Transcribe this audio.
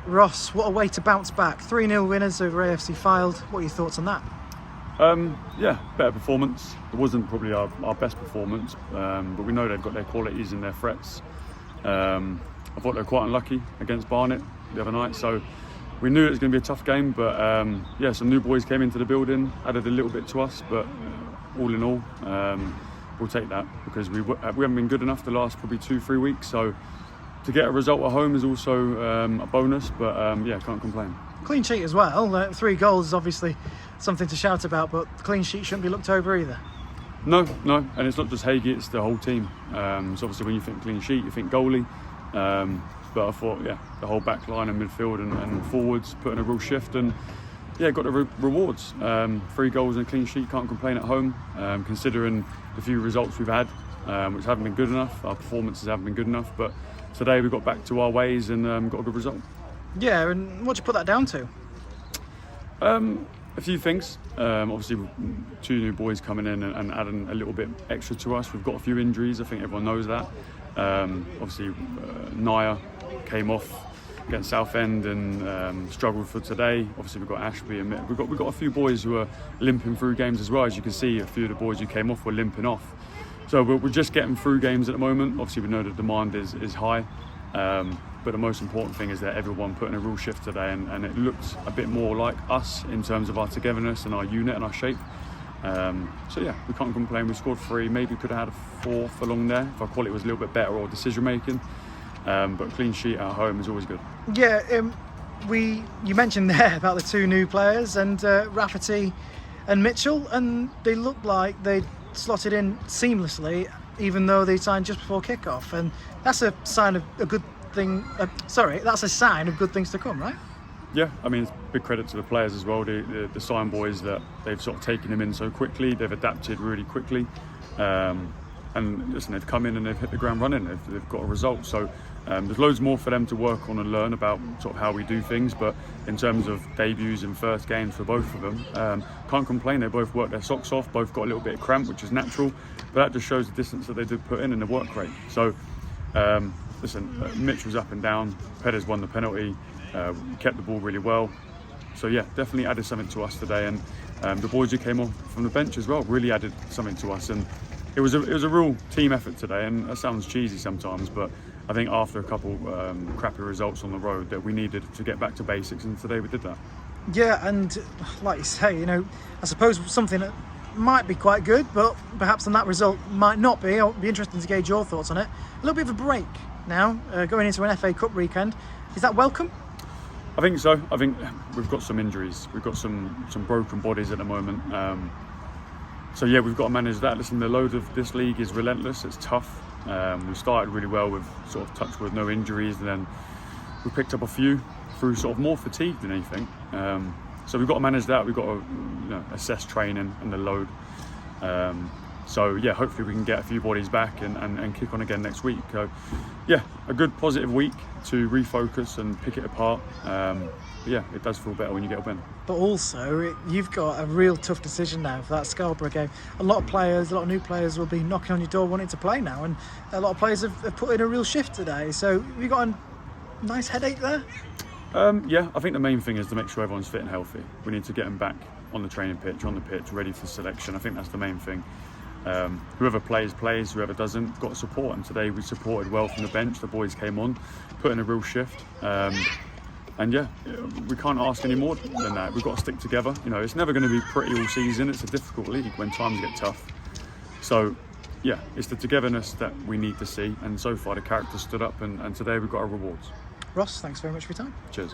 Ross, what a way to bounce back. 3-0 winners over AFC Fylde. What are your thoughts on that? Yeah, better performance. It wasn't probably our best performance, but we know they've got their qualities and their threats. I thought they were quite unlucky against Barnet the other night, so we knew it was going to be a tough game. But yeah, some new boys came into the building, added a little bit to us, but all in all, we'll take that because we haven't been good enough the last probably 2-3 weeks. So to get a result at home is also a bonus, but yeah, can't complain. Clean sheet as well. 3 goals is obviously something to shout about, but the clean sheet shouldn't be looked over either. No, and it's not just Hagee, it's the whole team. So obviously when you think clean sheet, you think goalie. But I thought, yeah, the whole back line and midfield and forwards put in a real shift and yeah, got the rewards. 3 goals and a clean sheet, can't complain at home, considering the few results we've had, which haven't been good enough. Our performances haven't been good enough, but today we got back to our ways and got a good result. Yeah, and what do you put that down to? A few things. Obviously 2 new boys coming in and adding a little bit extra to us. We've got a few injuries, I think everyone knows that. Obviously Naya came off against Southend and struggled for today. Obviously we've got Ashby and we've got a few boys who are limping through games as well. As you can see, a few of the boys who came off were limping off. So we're just getting through games at the moment. Obviously we know the demand is high. But the most important thing is that everyone put in a real shift today and it looked a bit more like us in terms of our togetherness and our unit and our shape. So yeah, we can't complain. We scored 3, maybe could have had a 4th along there if our quality was a little bit better or decision making. But clean sheet at home is always good. Yeah, you mentioned there about the 2 new players and Rafferty and Mitchell, and they looked like they slotted in seamlessly even though they signed just before kickoff, and that's a sign of a good thing. That's a sign of good things to come, right? Yeah, I mean, it's big credit to the players as well, the sign boys, that they've sort of taken them in so quickly. They've adapted really quickly, and listen, they've come in and they've hit the ground running. They've got a result. So there's loads more for them to work on and learn about sort of how we do things. But in terms of debuts and first games for both of them, can't complain. They both worked their socks off. Both got a little bit of cramp, which is natural. But that just shows the distance that they did put in and the work rate. So listen, Mitch was up and down. Perez won the penalty. Kept the ball really well. So yeah, definitely added something to us today. And the boys who came off from the bench as well really added something to us. And it was a real team effort today, and that sounds cheesy sometimes, but I think after a couple crappy results on the road that we needed to get back to basics, and today we did that. Yeah, and like you say, I suppose something that might be quite good, but perhaps on that result might not be. It'll be interesting to gauge your thoughts on it. A little bit of a break now, going into an FA Cup weekend. Is that welcome? I think so. I think we've got some injuries. We've got some broken bodies at the moment. So yeah, we've got to manage that. Listen, the load of this league is relentless. It's tough. We started really well with sort of touch with no injuries, and then we picked up a few through sort of more fatigue than anything. So we've got to manage that. We've got to assess training and the load. So yeah, hopefully we can get a few bodies back and kick on again next week. So yeah, a good positive week to refocus and pick it apart. But yeah, it does feel better when you get a win. But also, you've got a real tough decision now for that Scarborough game. A lot of new players will be knocking on your door wanting to play now, and a lot of players have put in a real shift today. So have you got a nice headache there? Yeah, I think the main thing is to make sure everyone's fit and healthy. We need to get them back on the training pitch, ready for selection. I think that's the main thing. Whoever plays, whoever doesn't, got support. And today we supported well from the bench. The boys came on, put in a real shift. And yeah, we can't ask any more than that. We've got to stick together. It's never going to be pretty all season. It's a difficult league when times get tough. So yeah, it's the togetherness that we need to see. And so far the characters stood up, and today we've got our rewards. Ross, thanks very much for your time. Cheers.